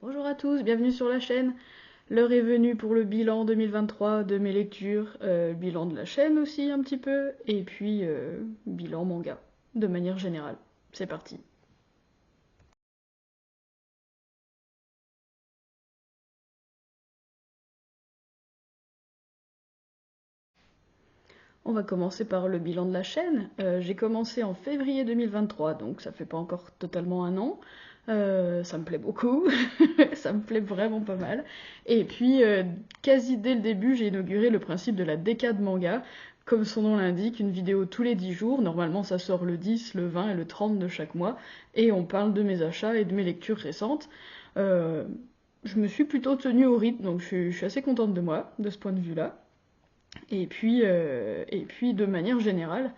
Bonjour à tous, bienvenue sur la chaîne. L'heure est venue pour le bilan 2023 de mes lectures, bilan de la chaîne aussi un petit peu, et puis bilan manga, de manière générale. C'est parti. On va commencer par le bilan de la chaîne. J'ai commencé en février 2023, donc ça fait pas encore totalement un an. Ça me plaît beaucoup, ça me plaît vraiment pas mal. Et puis, quasi dès le début, j'ai inauguré le principe de la décade manga. Comme son nom l'indique, une vidéo tous les 10 jours. Normalement, ça sort le 10, le 20 et le 30 de chaque mois. Et on parle de mes achats et de mes lectures récentes. Euh, je me suis plutôt tenue au rythme, donc je suis assez contente de moi, de ce point de vue-là. Et puis de manière générale,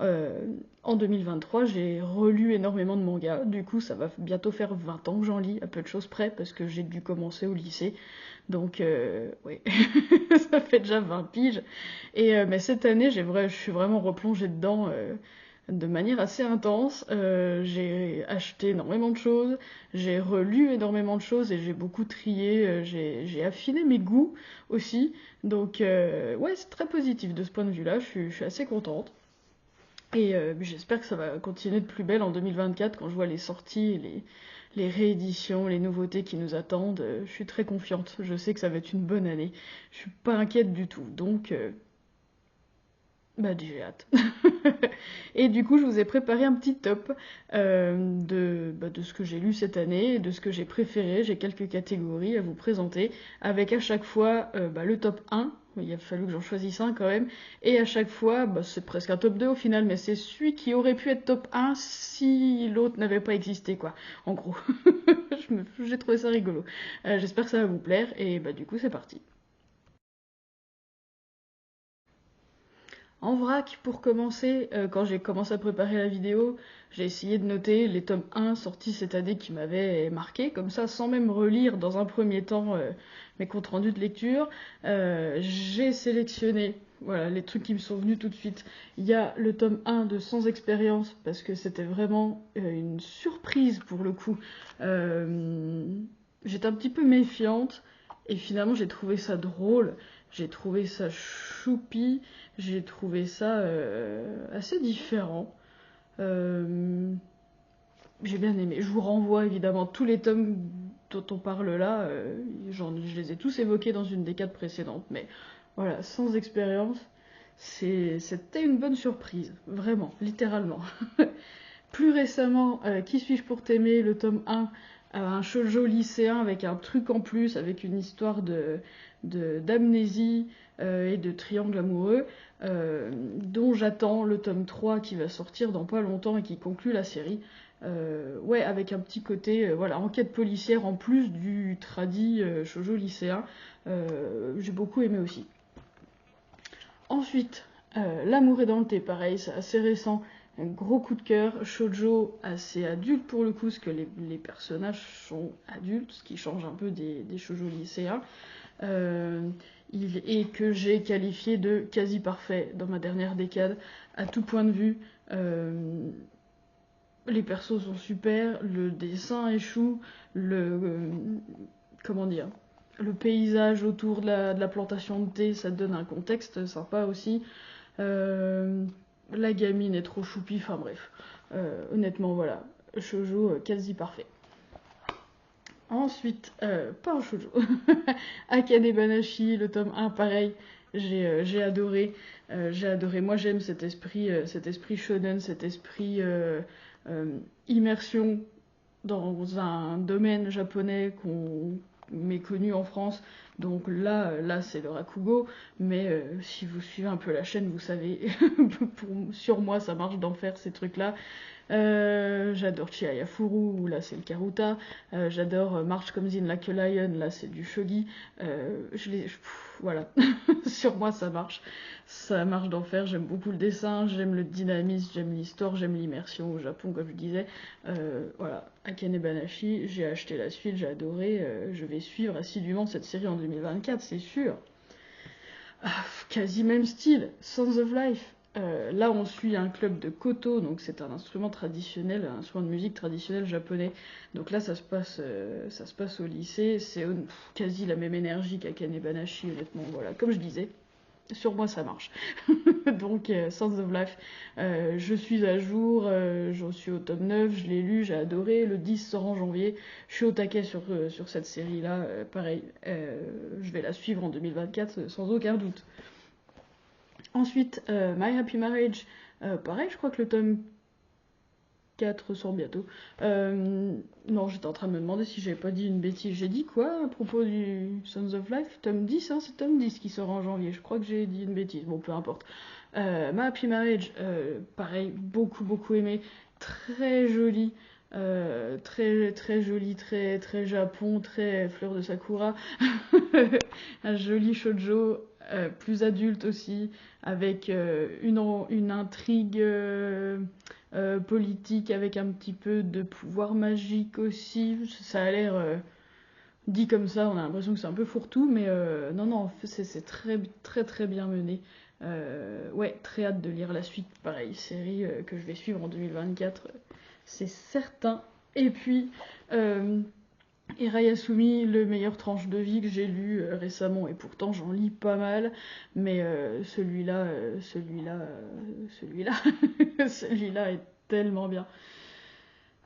euh, en 2023, j'ai relu énormément de mangas. Du coup, ça va bientôt faire 20 ans que j'en lis, à peu de choses près, parce que j'ai dû commencer au lycée. Donc, oui, ça fait déjà 20 piges. Mais cette année, je suis vraiment replongée dedans de manière assez intense. J'ai acheté énormément de choses, j'ai relu énormément de choses et j'ai beaucoup trié. J'ai affiné mes goûts aussi. Donc, ouais, c'est très positif de ce point de vue-là. Je suis assez contente. Et j'espère que ça va continuer de plus belle en 2024 quand je vois les sorties, les rééditions, les nouveautés qui nous attendent. Je suis très confiante. Je sais que ça va être une bonne année. Je suis pas inquiète du tout. Donc, bah, j'ai hâte. Et du coup, je vous ai préparé un petit top de ce que j'ai lu cette année, de ce que j'ai préféré. J'ai quelques catégories à vous présenter, avec à chaque fois le top 1. Il a fallu que j'en choisisse un quand même. Et à chaque fois, c'est presque un top 2 au final, mais c'est celui qui aurait pu être top 1 si l'autre n'avait pas existé, quoi. En gros. J'ai trouvé ça rigolo. J'espère que ça va vous plaire, et du coup, c'est parti. En vrac, pour commencer, quand j'ai commencé à préparer la vidéo, j'ai essayé de noter les tomes 1 sortis cette année qui m'avaient marqué, comme ça, sans même relire dans un premier temps mes comptes rendus de lecture. J'ai sélectionné voilà, les trucs qui me sont venus tout de suite. Il y a le tome 1 de Sans expérience, parce que c'était vraiment une surprise pour le coup. Euh, J'étais un petit peu méfiante, et finalement j'ai trouvé ça drôle, j'ai trouvé ça choupi. J'ai trouvé ça assez différent. Euh, j'ai bien aimé. Je vous renvoie évidemment tous les tomes dont on parle là. Je les ai tous évoqués dans une des 4 précédentes. Mais voilà, sans expérience, c'était une bonne surprise. Vraiment, littéralement. Plus récemment, Qui suis-je pour t'aimer, le tome 1, un shoujo lycéen avec un truc en plus, avec une histoire d'amnésie et de triangle amoureux, dont j'attends le tome 3 qui va sortir dans pas longtemps et qui conclut la série. Ouais, avec un petit côté voilà, enquête policière en plus du tradi shoujo lycéen. J'ai beaucoup aimé aussi. Ensuite, L'amour est dans le thé, pareil, c'est assez récent. Un gros coup de cœur, shoujo assez adulte pour le coup, parce que les personnages sont adultes, ce qui change un peu des shoujo lycéens. Euh, et que j'ai qualifié de quasi parfait dans ma dernière décade, à tout point de vue. Les persos sont super, le dessin est chou, comment dire, le paysage autour de la plantation de thé, ça donne un contexte sympa aussi. Euh, la gamine est trop choupie, enfin bref. Honnêtement, voilà, shoujo quasi parfait. Ensuite, pas un shoujo. Akane Banashi, le tome 1, pareil, j'ai adoré. J'ai adoré. Moi, j'aime cet esprit shonen, cet esprit euh, immersion dans un domaine japonais qu'on méconnu en France. Donc là c'est le Rakugo, mais si vous suivez un peu la chaîne, vous savez, sur moi ça marche d'en faire ces trucs-là. J'adore Chihayafuru, où là c'est le Karuta. J'adore March Comes In Like a Lion, là c'est du shogi. Voilà, sur moi ça marche. Ça marche d'en faire. J'aime beaucoup le dessin, j'aime le dynamisme, j'aime l'histoire, j'aime l'immersion au Japon, comme je disais. Voilà, Akane Banashi, j'ai acheté la suite, j'ai adoré. Je vais suivre assidûment cette série en 2024, c'est sûr. Quasi même style, Sons of Life. Là, on suit un club de koto, donc c'est un instrument traditionnel, un instrument de musique traditionnel japonais. Donc là, ça se passe au lycée. C'est quasi la même énergie qu'Akane Banashi, honnêtement. Voilà, comme je disais, sur moi, ça marche. Donc, Sons of Life, je suis à jour, j'en suis au tome 9, je l'ai lu, j'ai adoré. Le 10 sort en janvier. Je suis au taquet sur cette série-là. Pareil, je vais la suivre en 2024 sans aucun doute. Ensuite, My Happy Marriage, pareil, je crois que le tome 4 sort bientôt. Non, j'étais en train de me demander si j'avais pas dit une bêtise. J'ai dit quoi à propos du Sons of Life? Tome 10, hein, c'est tome 10 qui sort en janvier. Je crois que j'ai dit une bêtise. Bon, peu importe. My Happy Marriage, pareil, beaucoup aimé. Très joli. Très joli, très Japon, très fleur de sakura. Un joli shoujo, plus adulte aussi, avec une intrigue politique, avec un petit peu de pouvoir magique aussi. Ça a l'air dit comme ça, on a l'impression que c'est un peu fourre-tout, mais non, c'est très bien mené. Ouais, très hâte de lire la suite. Pareil, série que je vais suivre en 2024, c'est certain. Et puis, Irayasumi, le meilleur tranche de vie que j'ai lu récemment, et pourtant j'en lis pas mal, mais celui-là est tellement bien.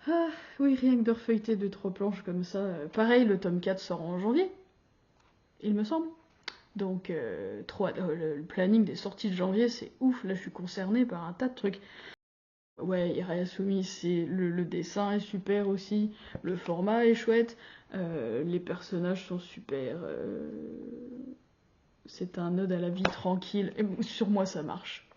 Ah oui, rien que de refeuilleter 2-3 planches comme ça. Pareil, le tome 4 sort en janvier, il me semble. Donc, le planning des sorties de janvier, c'est ouf, là je suis concernée par un tas de trucs. Ouais, Irayasumi, le dessin est super aussi, le format est chouette, les personnages sont super. C'est un ode à la vie tranquille, et sur moi ça marche.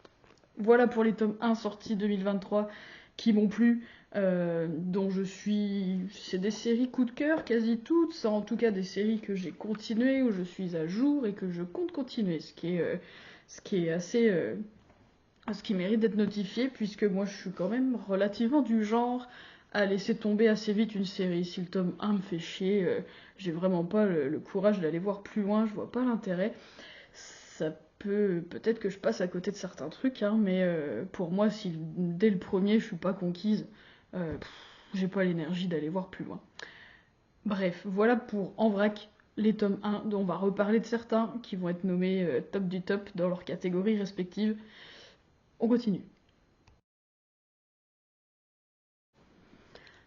Voilà pour les tomes 1 sortis 2023 qui m'ont plu, dont je suis. C'est des séries coup de cœur, quasi toutes, c'est en tout cas des séries que j'ai continuées, où je suis à jour et que je compte continuer, ce qui est assez. Ce qui mérite d'être notifié, puisque moi je suis quand même relativement du genre à laisser tomber assez vite une série. Si le tome 1 me fait chier, j'ai vraiment pas le courage d'aller voir plus loin, je vois pas l'intérêt. Ça peut-être que je passe à côté de certains trucs, hein, mais pour moi, si dès le premier je suis pas conquise, j'ai pas l'énergie d'aller voir plus loin. Bref, voilà pour en vrac les tomes 1, dont on va reparler de certains qui vont être nommés top du top dans leurs catégories respectives. On continue.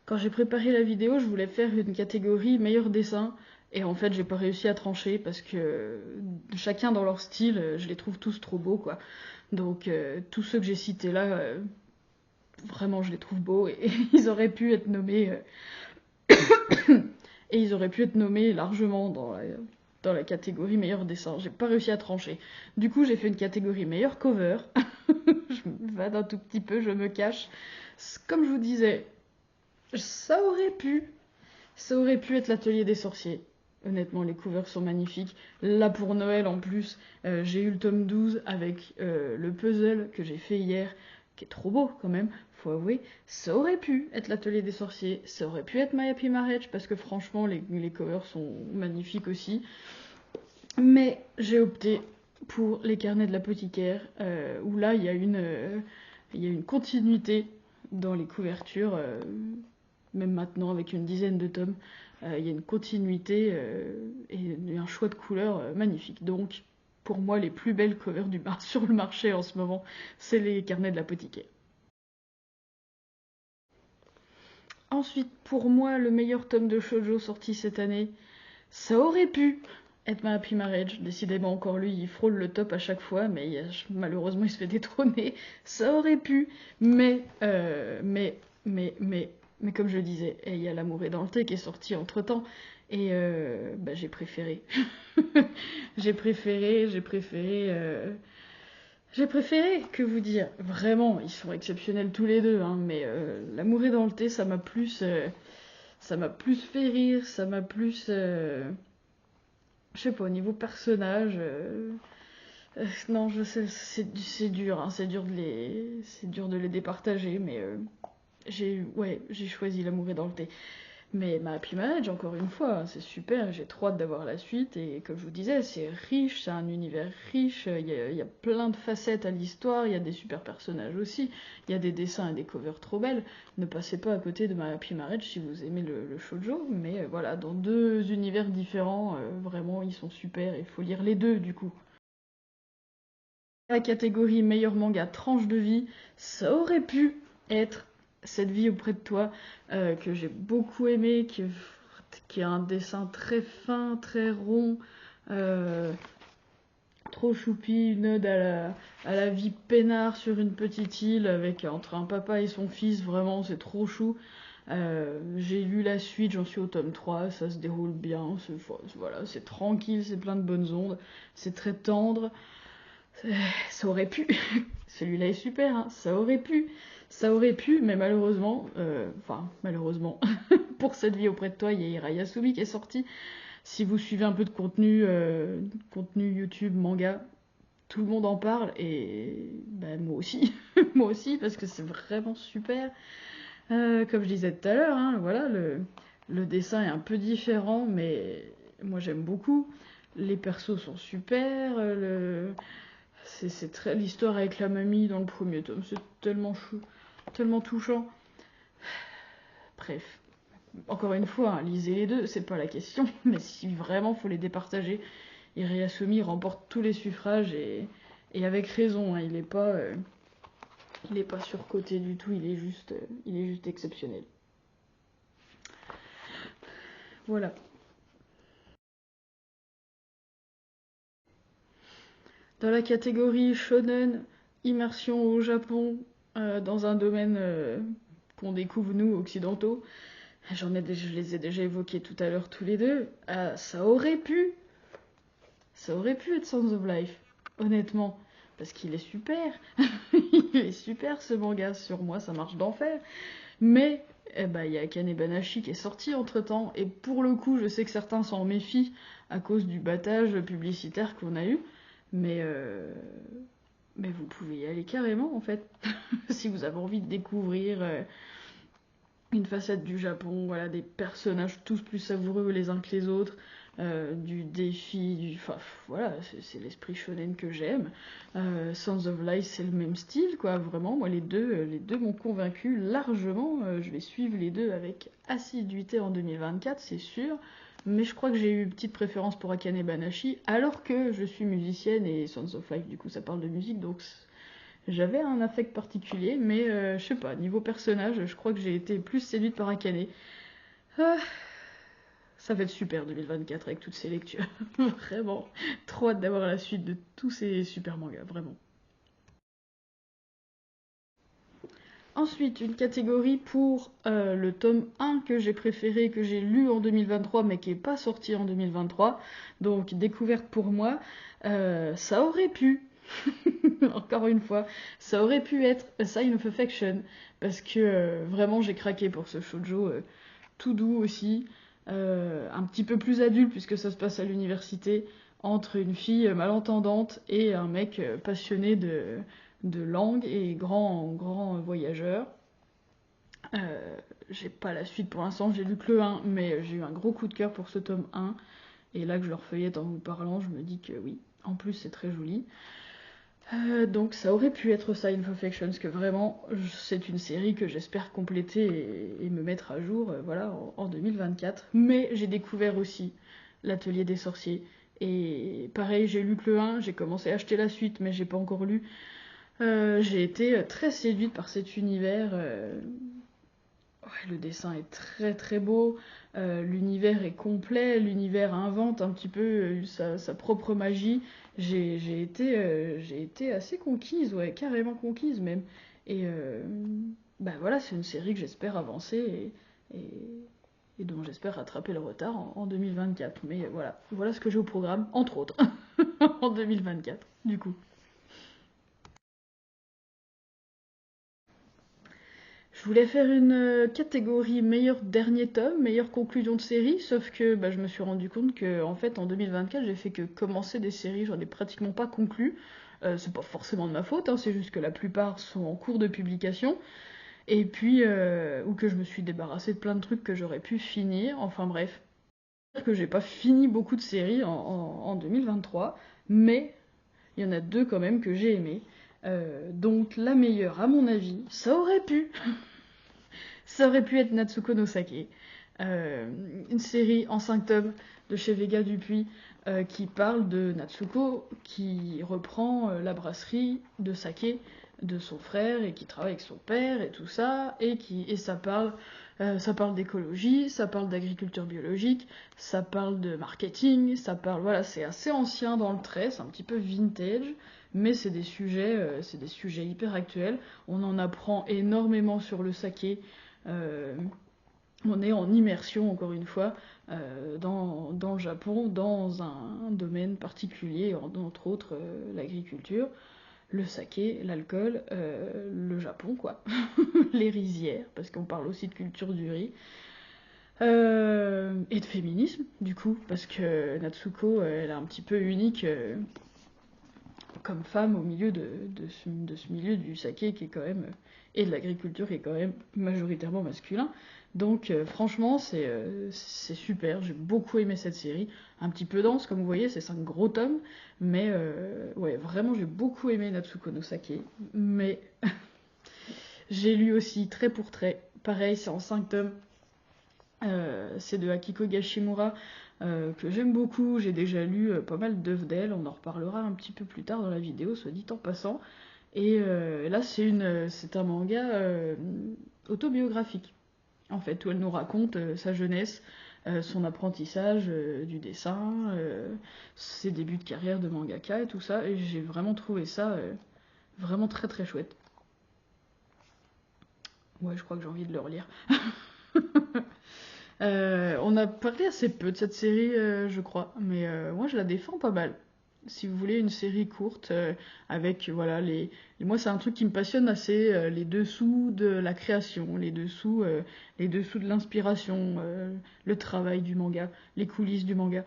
Quand j'ai préparé la vidéo, je voulais faire une catégorie meilleur dessin. Et en fait, j'ai pas réussi à trancher parce que chacun dans leur style, je les trouve tous trop beaux, quoi. Donc, tous ceux que j'ai cités là, vraiment, je les trouve beaux et ils auraient pu être nommés. Et ils auraient pu être nommés largement dans la catégorie meilleur dessin. J'ai pas réussi à trancher. Du coup, j'ai fait une catégorie meilleur cover. Je me vade un tout petit peu, je me cache. Comme je vous disais, ça aurait pu être l'atelier des sorciers. Honnêtement, les covers sont magnifiques. Là, pour Noël, en plus, j'ai eu le tome 12 avec le puzzle que j'ai fait hier, qui est trop beau quand même, faut avouer. Ça aurait pu être l'atelier des sorciers, ça aurait pu être My Happy Marriage, parce que franchement, les covers sont magnifiques aussi. Mais j'ai opté pour les carnets de l'apothicaire, où là, il y a une continuité dans les couvertures, même maintenant avec une dizaine de tomes. Il y a une continuité et un choix de couleurs magnifique. Donc, pour moi, les plus belles covers sur le marché en ce moment, c'est les carnets de l'apothicaire. Ensuite, pour moi, le meilleur tome de shoujo sorti cette année, ça aurait pu être My Happy Marriage. Décidément, encore lui, il frôle le top à chaque fois, mais malheureusement, il se fait détrôner. Ça aurait pu, mais comme je le disais, il y a L'amour est dans le thé qui est sorti entre temps. Et j'ai préféré. J'ai préféré, que vous dire. Vraiment, ils sont exceptionnels tous les deux, hein, mais L'amour est dans le thé, ça m'a plus fait rire, ça m'a plus, je sais pas, au niveau personnage. Non, je sais, c'est dur, hein, c'est dur de les départager, mais j'ai choisi L'amour est dans le thé. Mais ma Happy Marriage, encore une fois, c'est super, j'ai trop hâte d'avoir la suite, et comme je vous disais, c'est riche, c'est un univers riche, il y a plein de facettes à l'histoire, il y a des super personnages aussi, il y a des dessins et des covers trop belles. Ne passez pas à côté de ma Happy Marriage si vous aimez le shoujo, mais voilà, dans deux univers différents, vraiment, ils sont super, il faut lire les deux du coup. La catégorie meilleur manga tranche de vie, ça aurait pu être Cette vie auprès de toi, que j'ai beaucoup aimé, qui a un dessin très fin, très rond, euh, trop choupi, une ode à la vie peinard sur une petite île avec entre un papa et son fils, vraiment c'est trop chou. J'ai lu la suite, j'en suis au tome 3, ça se déroule bien, voilà, c'est tranquille, c'est plein de bonnes ondes, c'est très tendre. Ça aurait pu. Celui-là est super, hein. Ça aurait pu, mais malheureusement, malheureusement, pour Cette vie auprès de toi, il y a Hirayasumi qui est sorti. Si vous suivez un peu de contenu YouTube, manga, tout le monde en parle et ben, moi aussi, moi aussi parce que c'est vraiment super. Comme je disais tout à l'heure, hein, voilà, le dessin est un peu différent, mais moi j'aime beaucoup. Les persos sont super, c'est très l'histoire avec la mamie dans le premier tome, c'est tellement chou, tellement touchant. Bref, encore une fois, hein, lisez les deux, c'est pas la question, mais si vraiment faut les départager, Iriyasumi remporte tous les suffrages et avec raison, hein, il est pas surcoté du tout, il est juste exceptionnel. Voilà. Dans la catégorie shonen, immersion au Japon, dans un domaine qu'on découvre nous occidentaux, je les ai déjà évoqués tout à l'heure tous les deux. Ça aurait pu être Sons of Life, honnêtement, parce qu'il est super. Il est super ce manga, sur moi ça marche d'enfer. Mais il y a Akane Banashi qui est sorti entre temps, et pour le coup, je sais que certains s'en méfient à cause du battage publicitaire qu'on a eu, mais, euh, mais vous pouvez y aller carrément en fait, si vous avez envie de découvrir une facette du Japon, voilà, des personnages tous plus savoureux les uns que les autres, du défi, enfin voilà, c'est l'esprit shonen que j'aime. Sons of Life, c'est le même style, quoi, vraiment, moi les deux m'ont convaincu largement, je vais suivre les deux avec assiduité en 2024, c'est sûr, mais je crois que j'ai eu une petite préférence pour Akane Banashi, alors que je suis musicienne et Sons of Life, du coup, ça parle de musique, donc j'avais un affect particulier, mais je sais pas, niveau personnage, je crois que j'ai été plus séduite par Akane. Ah, ça va être super 2024 avec toutes ces lectures. Vraiment, trop hâte d'avoir la suite de tous ces super mangas, vraiment. Ensuite, une catégorie pour le tome 1 que j'ai préféré, que j'ai lu en 2023, mais qui n'est pas sorti en 2023. Donc, découverte pour moi. Ça aurait pu, encore une fois, ça aurait pu être A Sign of Affection, parce que vraiment j'ai craqué pour ce shoujo tout doux aussi, un petit peu plus adulte puisque ça se passe à l'université, entre une fille malentendante et un mec passionné de langue et grand voyageur. J'ai pas la suite pour l'instant, j'ai lu que le 1, mais j'ai eu un gros coup de cœur pour ce tome 1, et là que je le refeuillette en vous parlant, je me dis que oui, en plus c'est très joli. Donc ça aurait pu être Sign of Affection, parce que vraiment, c'est une série que j'espère compléter et me mettre à jour voilà, en 2024. Mais j'ai découvert aussi l'Atelier des Sorciers. Et pareil, j'ai lu que le 1, j'ai commencé à acheter la suite, mais j'ai pas encore lu. J'ai été très séduite par cet univers. Ouais, le dessin est très très beau, l'univers est complet, l'univers invente un petit peu sa propre magie. J'ai été assez conquise, ouais, carrément conquise même. Et bah voilà, c'est une série que j'espère avancer et, et dont j'espère rattraper le retard en 2024. Mais voilà, voilà ce que j'ai au programme, entre autres, en 2024, du coup. Je voulais faire une catégorie meilleur dernier tome, meilleure conclusion de série, sauf que bah, je me suis rendu compte que en fait en 2024 j'ai fait que commencer des séries, j'en ai pratiquement pas conclu. C'est pas forcément de ma faute, hein, c'est juste que la plupart sont en cours de publication. Et puis, ou que je me suis débarrassée de plein de trucs que j'aurais pu finir, enfin bref. Que j'ai pas fini beaucoup de séries en 2023, mais il y en a deux quand même que j'ai aimées. Donc la meilleure, à mon avis, ça aurait pu être Natsuko no Sake. Une série en 5 tomes de chez Vega Dupuis qui parle de Natsuko qui reprend la brasserie de saké de son frère et qui travaille avec son père et tout ça, et ça parle d'écologie, ça parle d'agriculture biologique, ça parle de marketing, voilà, c'est assez ancien dans le trait, c'est un petit peu vintage, mais c'est des sujets hyper actuels. On en apprend énormément sur le saké. On est en immersion, encore une fois, dans le Japon, dans un domaine particulier, entre autres l'agriculture, le saké, l'alcool, le Japon, quoi. Les rizières, parce qu'on parle aussi de culture du riz. Et de féminisme, du coup, parce que Natsuko, elle est un petit peu unique comme femme au milieu de ce milieu du saké qui est quand même, et de l'agriculture qui est quand même majoritairement masculin. Donc franchement, c'est super, j'ai beaucoup aimé cette série. Un petit peu dense, comme vous voyez, c'est 5 gros tomes, mais ouais, vraiment j'ai beaucoup aimé Natsuko no Sake, mais j'ai lu aussi Trait pour Trait, pareil, c'est en 5 tomes, c'est de Akiko Gashimura, que j'aime beaucoup, j'ai déjà lu pas mal d'œuvres d'elle, on en reparlera un petit peu plus tard dans la vidéo, soit dit en passant. Et là, c'est un manga autobiographique, en fait, où elle nous raconte sa jeunesse, son apprentissage du dessin, ses débuts de carrière de mangaka et tout ça, et j'ai vraiment trouvé ça vraiment très très chouette. Ouais, je crois que j'ai envie de le relire. On a parlé assez peu de cette série, je crois, mais moi je la défends pas mal. Si vous voulez une série courte avec voilà moi c'est un truc qui me passionne assez, les dessous de la création, les dessous de l'inspiration, le travail du manga, les coulisses du manga.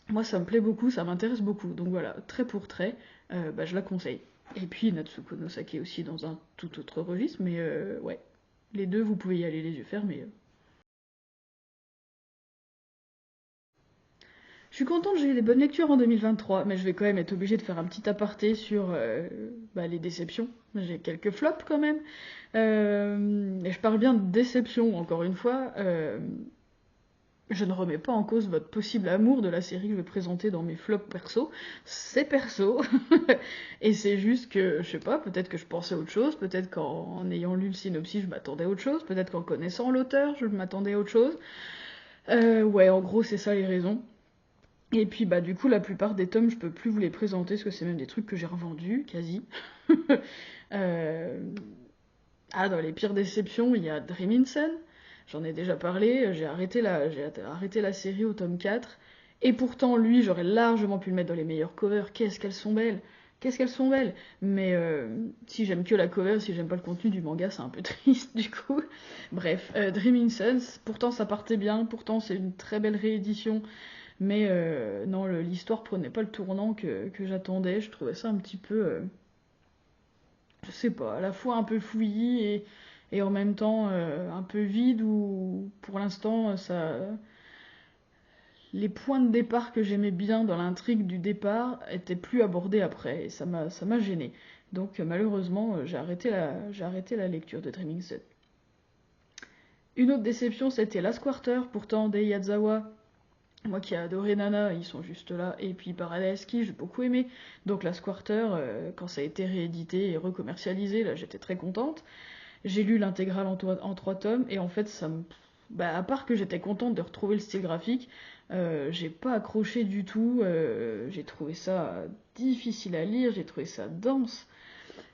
Moi ça me plaît beaucoup, ça m'intéresse beaucoup. Donc voilà, Trait pour Trait, je la conseille. Et puis Natsuko no Sake aussi dans un tout autre registre, mais ouais, les deux vous pouvez y aller les yeux fermés. Je suis contente, j'ai eu des bonnes lectures en 2023, mais je vais quand même être obligée de faire un petit aparté sur les déceptions. J'ai quelques flops quand même. Et je parle bien de déception, encore une fois. Je ne remets pas en cause votre possible amour de la série que je vais présenter dans mes flops perso. C'est perso. Et c'est juste que, je sais pas, peut-être que je pensais à autre chose, peut-être qu'en ayant lu le synopsis, je m'attendais à autre chose, peut-être qu'en connaissant l'auteur, je m'attendais à autre chose. Ouais, en gros, c'est ça les raisons. Et puis bah du coup la plupart des tomes je peux plus vous les présenter parce que c'est même des trucs que j'ai revendus quasi. Dans les pires déceptions il y a Dreaminson, j'en ai déjà parlé, j'ai arrêté la série au tome 4 et pourtant lui j'aurais largement pu le mettre dans les meilleures covers, qu'est-ce qu'elles sont belles. Mais si j'aime que la cover, si j'aime pas le contenu du manga, c'est un peu triste du coup. Bref, Dreaming Suns, pourtant ça partait bien, pourtant c'est une très belle réédition. Mais non, l'histoire prenait pas le tournant que j'attendais. Je trouvais ça un petit peu, je sais pas, à la fois un peu fouillis et en même temps un peu vide, où pour l'instant, les points de départ que j'aimais bien dans l'intrigue du départ étaient plus abordés après, et ça m'a gêné. Donc malheureusement, j'ai arrêté la lecture de Dreaming Sun. Une autre déception, c'était Last Quarter, pourtant des Yazawa. Moi qui ai adoré Nana, ils sont juste là. Et puis Paradise Kiss, j'ai beaucoup aimé. Donc Last Quarter, quand ça a été réédité et recommercialisé, là j'étais très contente. J'ai lu l'intégrale en 3 tomes et en fait ça me... à part que j'étais contente de retrouver le style graphique, j'ai pas accroché du tout. J'ai trouvé ça difficile à lire, j'ai trouvé ça dense.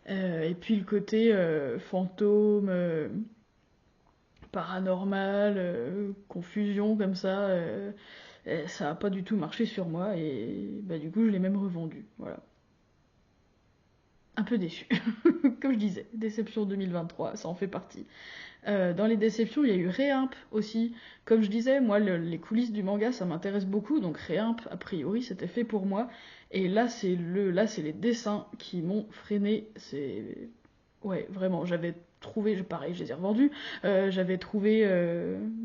Et puis le côté fantôme, paranormal, confusion comme ça... ça a pas du tout marché sur moi et du coup je l'ai même revendu. Voilà. Un peu déçu. Comme je disais, déception 2023, ça en fait partie. Dans les déceptions, il y a eu Réimp aussi. Comme je disais, moi les coulisses du manga ça m'intéresse beaucoup, donc Réimp, a priori c'était fait pour moi. Et là c'est les dessins qui m'ont freiné. Ouais, vraiment, j'avais trouvé, pareil, je les ai revendus, j'avais trouvé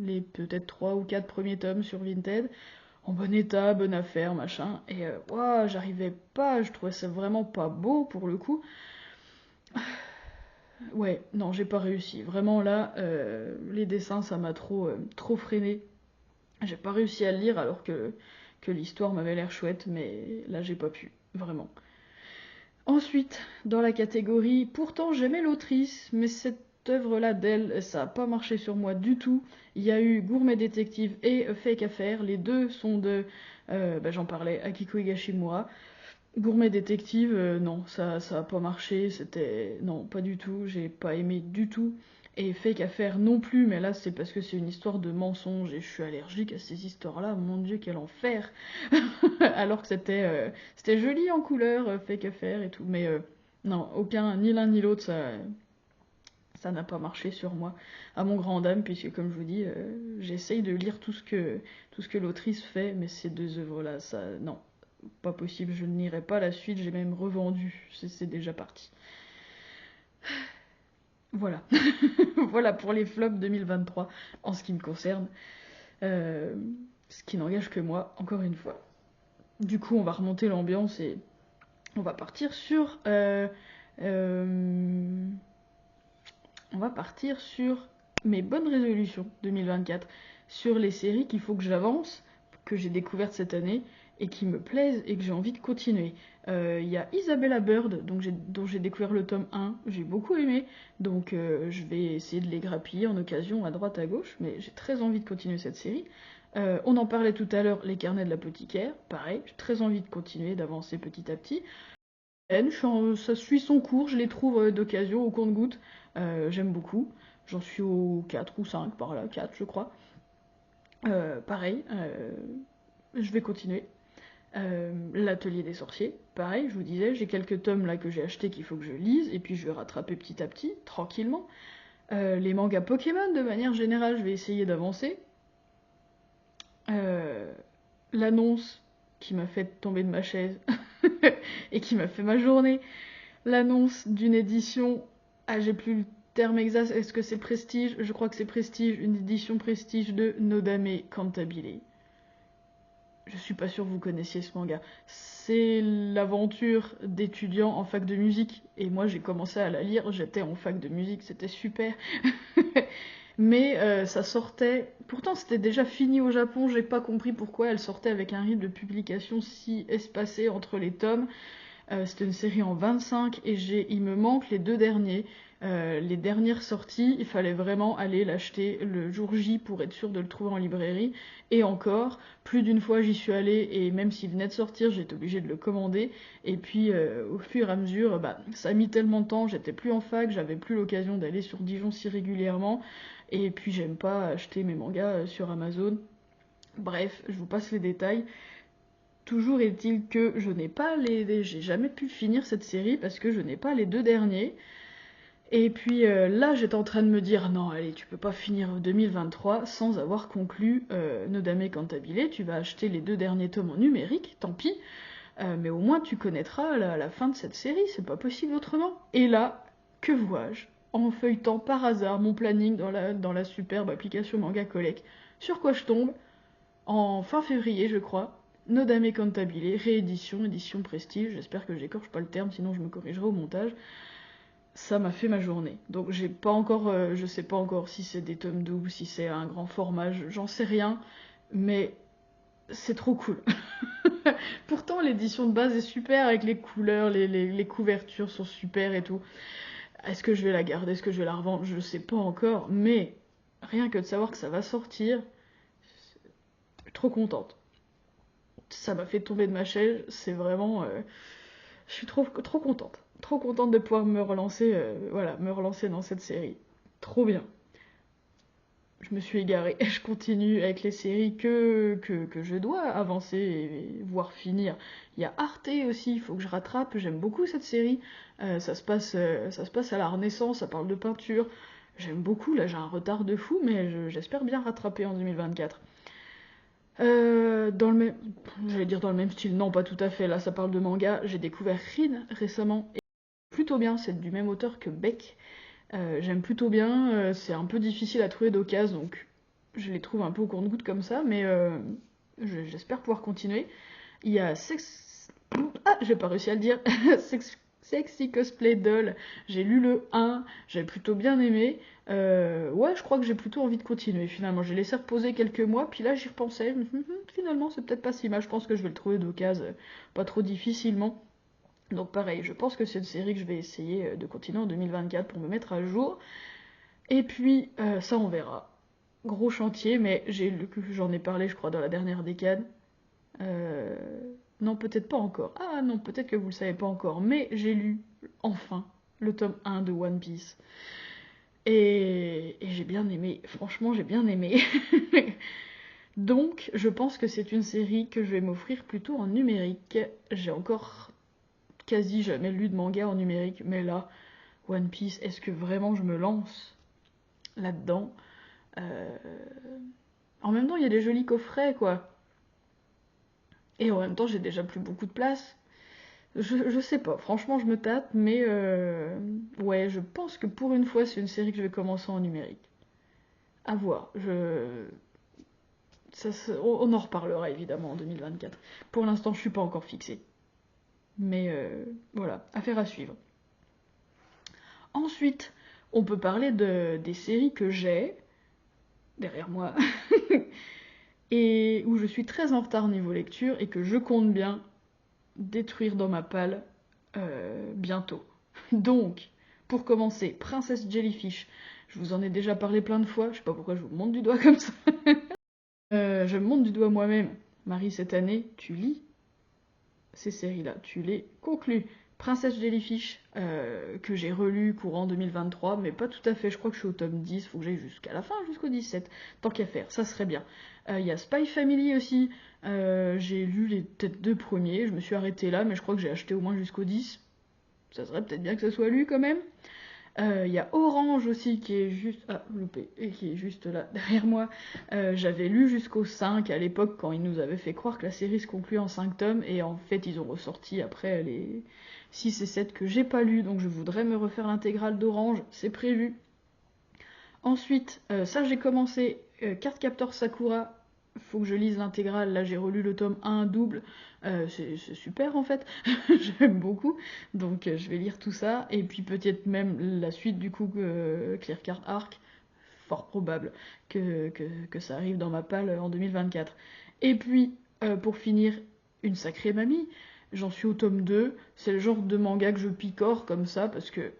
les peut-être 3 ou 4 premiers tomes sur Vinted, en bon état, bonne affaire, machin, et ouah, j'arrivais pas, je trouvais ça vraiment pas beau pour le coup. Ouais, non, j'ai pas réussi. Vraiment là, les dessins, ça m'a trop freiné. J'ai pas réussi à le lire alors que l'histoire m'avait l'air chouette, mais là j'ai pas pu, vraiment. Ensuite, dans la catégorie, pourtant j'aimais l'autrice, mais cette œuvre-là d'elle, ça a pas marché sur moi du tout. Il y a eu Gourmet Détective et Fake Affair, les deux sont de, j'en parlais, Akiko Higashimura. Gourmet Détective, non, ça a pas marché, c'était... Non, pas du tout, j'ai pas aimé du tout. Et Fake Affair non plus, mais là c'est parce que c'est une histoire de mensonge et je suis allergique à ces histoires-là, mon dieu quel enfer. Alors que c'était joli en couleur, Fake Affair et tout, mais non, aucun, ni l'un ni l'autre, ça n'a pas marché sur moi, à mon grand dam, puisque comme je vous dis, j'essaye de lire tout ce que l'autrice fait, mais ces deux œuvres-là, ça, non, pas possible, je n'irai pas la suite, j'ai même revendu, c'est déjà parti. Voilà. Voilà pour les flops 2023 en ce qui me concerne. Euh, Ce qui n'engage que moi, encore une fois. Du coup, on va remonter l'ambiance et on va partir sur. On va partir sur mes bonnes résolutions 2024, sur les séries qu'il faut que j'avance, que j'ai découvertes cette année et qui me plaisent et que j'ai envie de continuer. Il y a Isabella Bird, dont j'ai découvert le tome 1, j'ai beaucoup aimé, donc je vais essayer de les grappiller en occasion à droite à gauche, mais j'ai très envie de continuer cette série. On en parlait tout à l'heure, les carnets de l'apothicaire, pareil, j'ai très envie de continuer, d'avancer petit à petit. Ça suit son cours, je les trouve d'occasion au compte-gouttes, j'aime beaucoup. J'en suis au 4 ou 5 par là, 4 je crois. Pareil, je vais continuer. L'atelier des sorciers, pareil, je vous disais, j'ai quelques tomes là que j'ai achetés qu'il faut que je lise, et puis je vais rattraper petit à petit, tranquillement. Les mangas Pokémon, de manière générale, je vais essayer d'avancer. L'annonce qui m'a fait tomber de ma chaise et qui m'a fait ma journée, l'annonce d'une édition, ah j'ai plus le terme exact, est-ce que c'est Prestige? Je crois que c'est Prestige, une édition Prestige de Nodame Cantabile. Je suis pas sûre que vous connaissiez ce manga. C'est l'aventure d'étudiants en fac de musique. Et moi, j'ai commencé à la lire, j'étais en fac de musique, c'était super. Mais ça sortait... Pourtant, c'était déjà fini au Japon, j'ai pas compris pourquoi elle sortait avec un rythme de publication si espacé entre les tomes. C'était une série en 25 et il me manque les deux derniers. Les dernières sorties, il fallait vraiment aller l'acheter le jour J pour être sûr de le trouver en librairie. Et encore, plus d'une fois j'y suis allée et même s'il venait de sortir, j'étais obligée de le commander. Et puis au fur et à mesure, ça a mis tellement de temps, j'étais plus en fac, j'avais plus l'occasion d'aller sur Dijon si régulièrement. Et puis j'aime pas acheter mes mangas sur Amazon. Bref, je vous passe les détails. Toujours est-il que je n'ai pas j'ai jamais pu finir cette série parce que je n'ai pas les deux derniers. Et puis là, j'étais en train de me dire, non, allez, tu peux pas finir 2023 sans avoir conclu Nodame Cantabile, tu vas acheter les deux derniers tomes en numérique, tant pis, mais au moins tu connaîtras la fin de cette série, c'est pas possible autrement. Et là, que vois-je? En feuilletant par hasard mon planning dans la superbe application Manga Collect, sur quoi je tombe? En fin février, je crois, Nodame Cantabile, réédition, édition Prestige, j'espère que j'écorche pas le terme, sinon je me corrigerai au montage. Ça m'a fait ma journée. Donc j'ai pas encore, je sais pas encore si c'est des tomes doubles, si c'est un grand format, j'en sais rien, mais c'est trop cool. Pourtant l'édition de base est super avec les couleurs, les couvertures sont super et tout. Est-ce que je vais la garder, est-ce que je vais la revendre, je sais pas encore, mais rien que de savoir que ça va sortir, je suis trop contente. Ça m'a fait tomber de ma chaise, c'est vraiment... je suis trop contente. Trop contente de pouvoir me relancer, me relancer dans cette série. Trop bien. Je me suis égarée. Je continue avec les séries que je dois avancer et voir finir. Il y a Arte aussi, il faut que je rattrape. J'aime beaucoup cette série. Ça se passe à la Renaissance, ça parle de peinture. J'aime beaucoup, là j'ai un retard de fou, mais j'espère bien rattraper en 2024. Dans le même... J'allais dire dans le même style, non pas tout à fait, là ça parle de manga. J'ai découvert Rin récemment. plutôt bien, c'est du même auteur que Beck. J'aime plutôt bien, c'est un peu difficile à trouver d'occasion, donc je les trouve un peu au compte-gouttes comme ça, mais j'espère pouvoir continuer. Il y a j'ai pas réussi à le dire. Sexy Cosplay Doll. J'ai lu le 1, j'ai plutôt bien aimé. Ouais, je crois que j'ai plutôt envie de continuer finalement. J'ai laissé reposer quelques mois, puis là j'y repensais. Finalement, c'est peut-être pas si mal. Je pense que je vais le trouver d'occasion, pas trop difficilement. Donc pareil, je pense que c'est une série que je vais essayer de continuer en 2024 pour me mettre à jour. Et puis, ça on verra. Gros chantier, mais j'en ai parlé je crois dans la dernière décade. Euh, non, peut-être pas encore. Ah non, peut-être que vous le savez pas encore, mais j'ai lu, enfin, le tome 1 de One Piece. Et j'ai bien aimé, franchement j'ai bien aimé. Donc, je pense que c'est une série que je vais m'offrir plutôt en numérique. J'ai encore quasi jamais lu de manga en numérique, mais là, One Piece, est-ce que vraiment je me lance là-dedans? Euh, En même temps, il y a des jolis coffrets, quoi. Et en même temps, j'ai déjà plus beaucoup de place. Je sais pas, franchement, je me tâte, mais ouais, je pense que pour une fois, c'est une série que je vais commencer en numérique. À voir. On en reparlera évidemment en 2024. Pour l'instant, je suis pas encore fixée. Mais voilà, affaire à suivre. Ensuite, on peut parler des séries que j'ai derrière moi et où je suis très en retard niveau lecture et que je compte bien détruire dans ma palle bientôt. Donc, pour commencer, Princesse Jellyfish. Je vous en ai déjà parlé plein de fois, je sais pas pourquoi je vous montre du doigt comme ça. Je me montre du doigt moi-même. Marie, cette année, tu lis ces séries-là, tu les conclus. Princesse Jellyfish, que j'ai relu courant 2023, mais pas tout à fait, je crois que je suis au tome 10, faut que j'aille jusqu'à la fin, jusqu'au 17. Tant qu'à faire, ça serait bien. Il y a Spy Family aussi, j'ai lu les peut-être 2 premiers, je me suis arrêtée là, mais je crois que j'ai acheté au moins jusqu'au 10. Ça serait peut-être bien que ça soit lu quand même. Il y a Orange aussi qui est juste. Ah, loupé, et qui est juste là derrière moi. J'avais lu jusqu'au 5 à l'époque quand ils nous avaient fait croire que la série se concluait en 5 tomes, et en fait ils ont ressorti après les 6 et 7 que j'ai pas lu, donc je voudrais me refaire l'intégrale d'Orange, c'est prévu. Ensuite, ça j'ai commencé Cardcaptor Sakura, faut que je lise l'intégrale, là j'ai relu le tome 1 double, c'est super en fait, j'aime beaucoup, donc je vais lire tout ça, et puis peut-être même la suite du coup Clearcard Arc, fort probable que ça arrive dans ma palle en 2024. Et puis, pour finir, une sacrée mamie, j'en suis au tome 2, c'est le genre de manga que je picore comme ça, parce que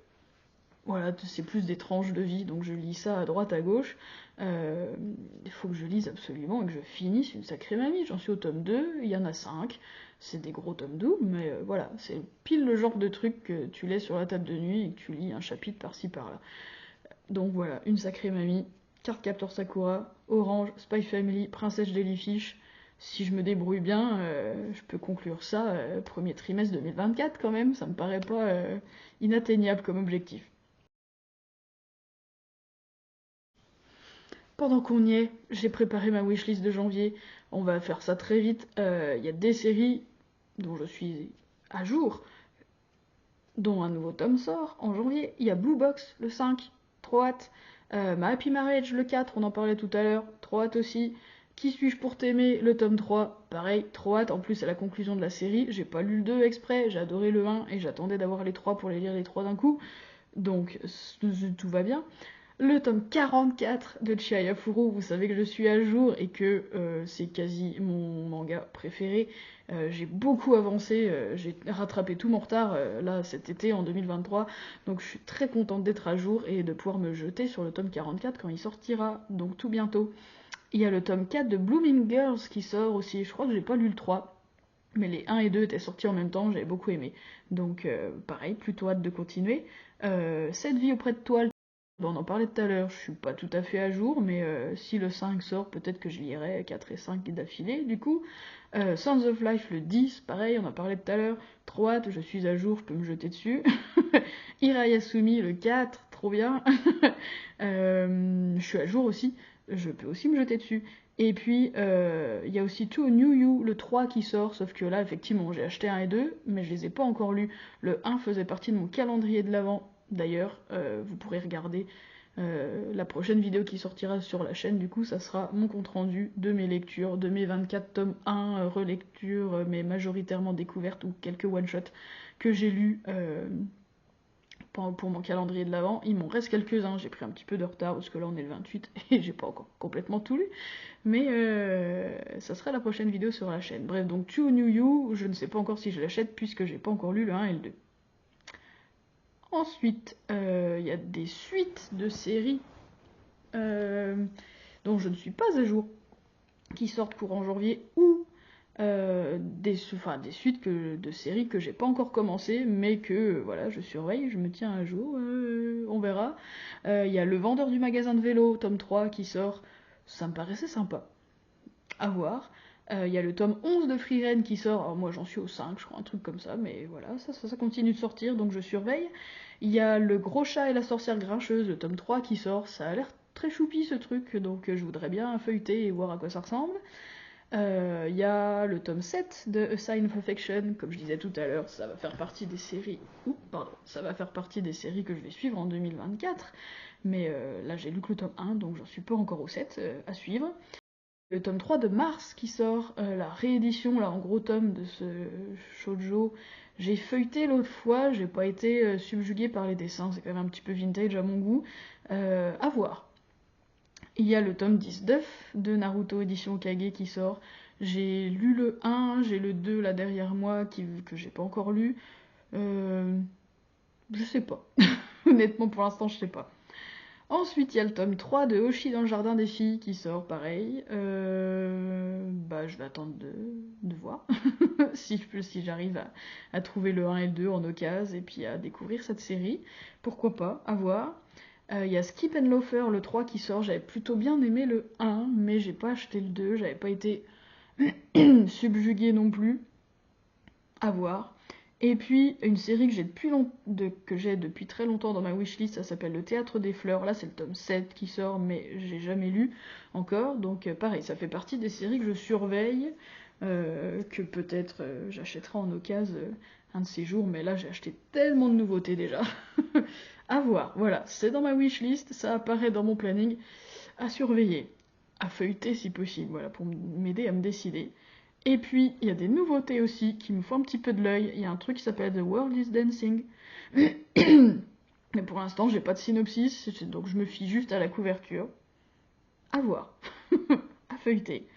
voilà, c'est plus des tranches de vie, donc je lis ça à droite, à gauche. Il faut que je lise absolument et que je finisse une sacrée mamie. J'en suis au tome 2, il y en a 5. C'est des gros tomes doubles, mais voilà, c'est pile le genre de truc que tu laisses sur la table de nuit et que tu lis un chapitre par-ci par-là. Donc voilà, une sacrée mamie, Cardcaptor Sakura, Orange, Spy Family, Princesse Jellyfish. Si je me débrouille bien, je peux conclure ça premier trimestre 2024 quand même, ça me paraît pas inatteignable comme objectif. Pendant qu'on y est, j'ai préparé ma wishlist de janvier. On va faire ça très vite. Il y a des séries dont je suis à jour, dont un nouveau tome sort en janvier. Il y a Blue Box le 5, trop hâte. Ma Happy Marriage le 4, on en parlait tout à l'heure, trop hâte aussi. Qui suis-je pour t'aimer le tome 3, pareil, trop hâte. En plus, c'est la conclusion de la série. J'ai pas lu le 2 exprès, j'ai adoré le 1 et j'attendais d'avoir les 3 pour les lire les 3 d'un coup. Donc tout va bien. Le tome 44 de Chihayafuru, vous savez que je suis à jour et que c'est quasi mon manga préféré. J'ai beaucoup avancé, j'ai rattrapé tout mon retard là cet été en 2023, donc je suis très contente d'être à jour et de pouvoir me jeter sur le tome 44 quand il sortira, donc tout bientôt. Il y a le tome 4 de Blooming Girls qui sort aussi, je crois que j'ai pas lu le 3. Mais les 1 et 2 étaient sortis en même temps, j'avais beaucoup aimé. Donc pareil, plutôt hâte de continuer. Cette vie auprès de toi, on en parlait tout à l'heure, je suis pas tout à fait à jour, mais si le 5 sort, peut-être que je lirai 4 et 5 d'affilée, du coup. Sons of Life, le 10, pareil, on en parlait tout à l'heure, trop hâte, je suis à jour, je peux me jeter dessus. Hirayasumi, le 4, trop bien. Je suis à jour aussi, je peux aussi me jeter dessus. Et puis, il y a aussi To New You, le 3 qui sort, sauf que là, effectivement, j'ai acheté 1 et 2, mais je les ai pas encore lus. Le 1 faisait partie de mon calendrier de l'Avent, d'ailleurs, vous pourrez regarder la prochaine vidéo qui sortira sur la chaîne, du coup, ça sera mon compte-rendu de mes lectures, de mes 24 tomes 1, relectures, mais majoritairement découvertes, ou quelques one-shots que j'ai lus pour mon calendrier de l'Avent. Il m'en reste quelques-uns, j'ai pris un petit peu de retard, parce que là on est le 28, et j'ai pas encore complètement tout lu, mais ça sera la prochaine vidéo sur la chaîne. Bref, donc To New You, je ne sais pas encore si je l'achète, puisque j'ai pas encore lu le 1 et le 2. Ensuite, il y a des suites de séries dont je ne suis pas à jour, qui sortent courant janvier, ou des suites de séries que j'ai pas encore commencé, mais que voilà, je surveille, je me tiens à jour, on verra. Il y a Le Vendeur du magasin de vélo, tome 3, qui sort, ça me paraissait sympa, à voir. Il y a le tome 11 de Frieren qui sort, alors moi j'en suis au 5, je crois, un truc comme ça, mais voilà, ça continue de sortir, donc je surveille. Il y a Le Gros Chat et la Sorcière Grincheuse, le tome 3 qui sort, ça a l'air très choupi ce truc, donc je voudrais bien feuilleter et voir à quoi ça ressemble. Il y a le tome 7 de A Sign of Affection, comme je disais tout à l'heure, ça va faire partie des séries. Ça va faire partie des séries que je vais suivre en 2024, mais là j'ai lu que le tome 1, donc j'en suis pas encore au 7 à suivre. Le tome 3 de Mars qui sort, la réédition, là en gros tome de ce shoujo. J'ai feuilleté l'autre fois, j'ai pas été subjuguée par les dessins, c'est quand même un petit peu vintage à mon goût. À voir. Il y a le tome 10 d'œuf de Naruto édition Kage qui sort. J'ai lu le 1, j'ai le 2 là derrière moi que j'ai pas encore lu. Je sais pas. Honnêtement pour l'instant je sais pas. Ensuite, il y a le tome 3 de Hoshi dans le jardin des filles qui sort, pareil. Je vais attendre de voir si j'arrive à trouver le 1 et le 2 en occasion et puis à découvrir cette série. Pourquoi pas, à voir. Il y a Skip and Loafer, le 3 qui sort. J'avais plutôt bien aimé le 1, mais j'ai pas acheté le 2. J'avais pas été subjuguée non plus. À voir. Et puis, une série que j'ai depuis très longtemps dans ma wishlist, ça s'appelle Le Théâtre des Fleurs. Là, c'est le tome 7 qui sort, mais j'ai jamais lu encore. Donc, pareil, ça fait partie des séries que je surveille, que peut-être j'achèterai en occasion un de ces jours, mais là, j'ai acheté tellement de nouveautés déjà. À voir, voilà, c'est dans ma wishlist, ça apparaît dans mon planning, à surveiller, à feuilleter si possible, voilà, pour m'aider à me décider. Et puis, il y a des nouveautés aussi qui me font un petit peu de l'œil. Il y a un truc qui s'appelle The World is Dancing. Mais pour l'instant, j'ai pas de synopsis, donc je me fie juste à la couverture. À voir. À feuilleter.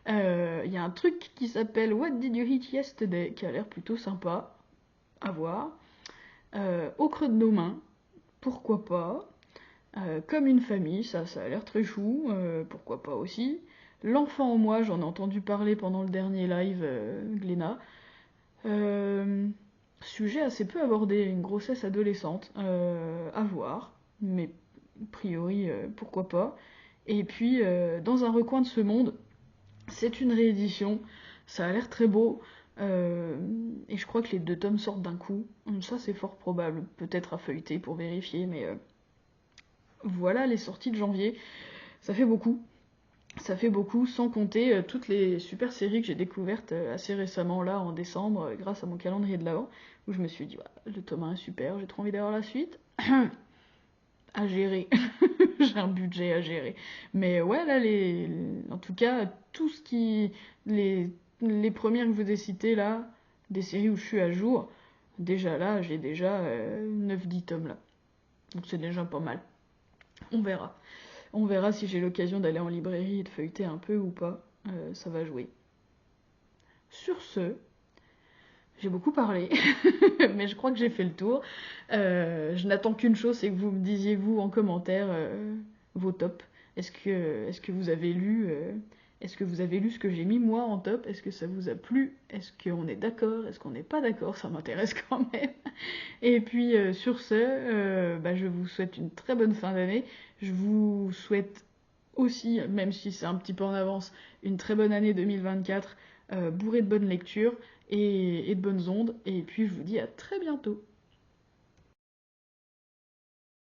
Il y a un truc qui s'appelle What Did You Eat Yesterday, qui a l'air plutôt sympa. À voir. Au creux de nos mains. Pourquoi pas. Comme une famille, ça a l'air très chou. Pourquoi pas aussi. L'enfant en moi, j'en ai entendu parler pendant le dernier live, Glénat. Sujet assez peu abordé, une grossesse adolescente, à voir, mais a priori, pourquoi pas. Et puis, Dans un recoin de ce monde, c'est une réédition, ça a l'air très beau, et je crois que les 2 tomes sortent d'un coup. Ça, c'est fort probable, peut-être à feuilleter pour vérifier, mais voilà les sorties de janvier. Ça fait beaucoup. Ça fait beaucoup, sans compter toutes les super séries que j'ai découvertes assez récemment, là, en décembre, grâce à mon calendrier de l'Avent, où je me suis dit, le tome 1 est super, j'ai trop envie d'avoir la suite. À gérer. J'ai un budget à gérer. Mais ouais, là, en tout cas, tout ce qui... Les premières que je vous ai citées, là, des séries où je suis à jour, déjà là, j'ai déjà 9-10 tomes, là. Donc c'est déjà pas mal. On verra. On verra si j'ai l'occasion d'aller en librairie et de feuilleter un peu ou pas. Ça va jouer. Sur ce, j'ai beaucoup parlé, mais je crois que j'ai fait le tour. Je n'attends qu'une chose, c'est que vous me disiez, vous, en commentaire, vos tops. Est-ce que vous avez lu ce que j'ai mis, moi, en top? Est-ce que ça vous a plu? Est-ce qu'on est d'accord? Est-ce qu'on n'est pas d'accord? Ça m'intéresse quand même. Et puis, sur ce, je vous souhaite une très bonne fin d'année. Je vous souhaite aussi, même si c'est un petit peu en avance, une très bonne année 2024, bourrée de bonnes lectures et de bonnes ondes. Et puis, je vous dis à très bientôt.